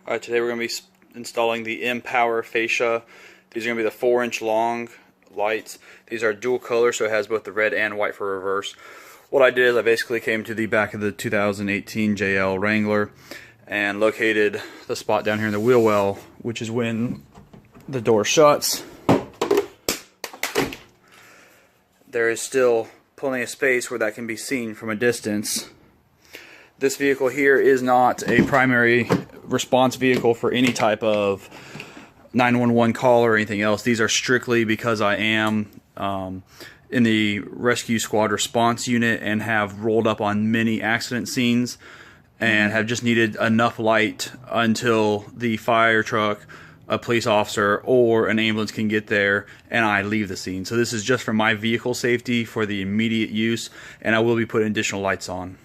Today we're going to be installing the Mpower Fascia. These are going to be the 4-inch long lights. These are dual color, so it has both the red and white for reverse. What I did is I basically came to the back of the 2018 JL Wrangler and located the spot down here in the wheel well, which is when the door shuts. There is still plenty of space where that can be seen from a distance. This vehicle here is not a primary response vehicle for any type of 911 call or anything else. These are strictly because I am in the rescue squad response unit and have rolled up on many accident scenes and have just needed enough light until the fire truck, a police officer, or an ambulance can get there and I leave the scene. So this is just for my vehicle safety for the immediate use, and I will be putting additional lights on.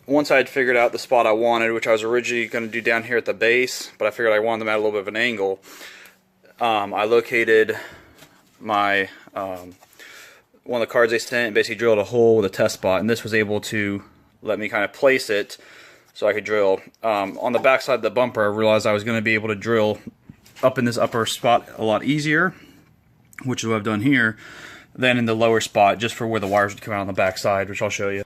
Once I had figured out the spot I wanted, which I was originally going to do down here at the base, but I figured I wanted them at a little bit of an angle, I located my one of the cards they sent and basically drilled a hole with a test spot, and this was able to let me kind of place it so I could drill. On the back side of the bumper, I realized I was going to be able to drill up in this upper spot a lot easier, which is what I've done here, than in the lower spot, just for where the wires would come out on the back side, which I'll show you.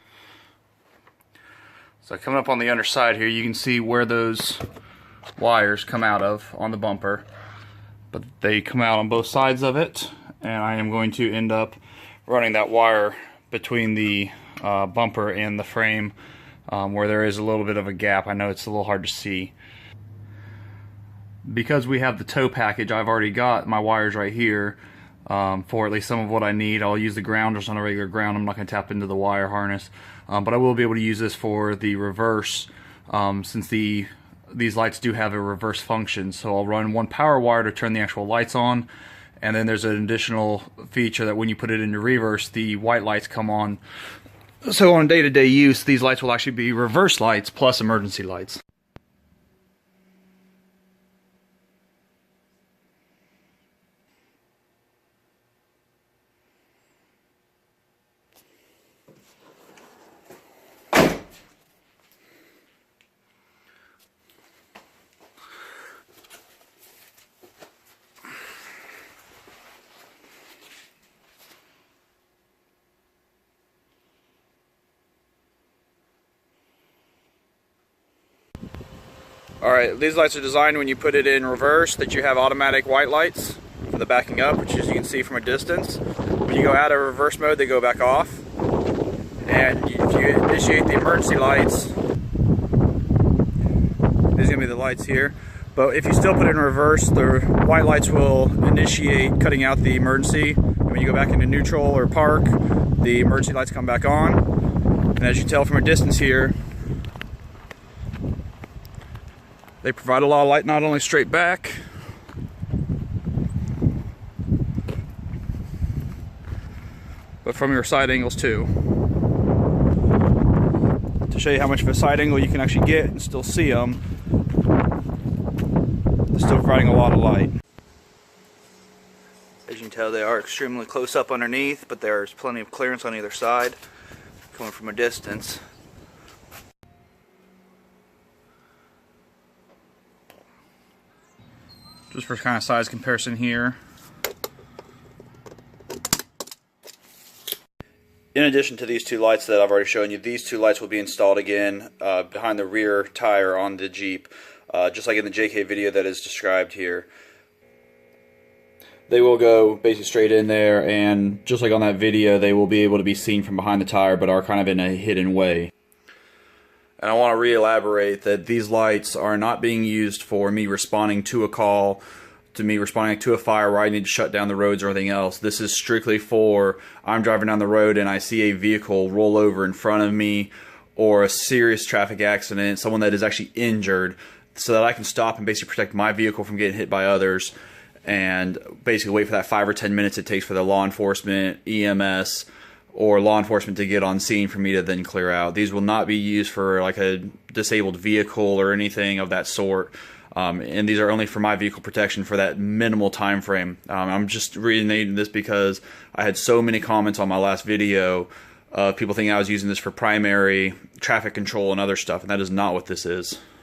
So coming up on the underside here, you can see where those wires come out of on the bumper, but they come out on both sides of it, and I am going to end up running that wire between the bumper and the frame where there is a little bit of a gap. I know it's a little hard to see. Because we have the tow package, I've already got my wires right here for at least some of what I need. I'll use the ground just on a regular ground. I'm not going to tap into the wire harness, but I will be able to use this for the reverse since these lights do have a reverse function. So I'll run one power wire to turn the actual lights on, and then there's an additional feature that when you put it into reverse, the white lights come on. So on day-to-day use, these lights will actually be reverse lights plus emergency lights. Alright, these lights are designed when you put it in reverse that you have automatic white lights for the backing up, which as you can see from a distance. When you go out of reverse mode, they go back off. And if you initiate the emergency lights, there's going to be the lights here. But if you still put it in reverse, the white lights will initiate cutting out the emergency. And when you go back into neutral or park, the emergency lights come back on. And as you can tell from a distance here, they provide a lot of light, not only straight back, but from your side angles too. To show you how much of a side angle you can actually get and still see them, they're still providing a lot of light. As you can tell, they are extremely close up underneath, but there's plenty of clearance on either side coming from a distance. Just for kind of size comparison here. In addition to these two lights that I've already shown you, these two lights will be installed again behind the rear tire on the Jeep, just like in the JK video that is described here. They will go basically straight in there, and just like on that video, they will be able to be seen from behind the tire, but are kind of in a hidden way. And I want to re-elaborate that these lights are not being used for me responding to a call, to me responding to a fire where I need to shut down the roads or anything else. This is strictly for I'm driving down the road and I see a vehicle roll over in front of me, or a serious traffic accident, someone that is actually injured, so that I can stop and basically protect my vehicle from getting hit by others, and basically wait for that 5 or 10 minutes it takes for the law enforcement, EMS, or law enforcement to get on scene for me to then clear out. These will not be used for like a disabled vehicle or anything of that sort. And these are only for my vehicle protection for that minimal time frame. I'm just reading this because I had so many comments on my last video of people thinking I was using this for primary traffic control and other stuff, and that is not what this is.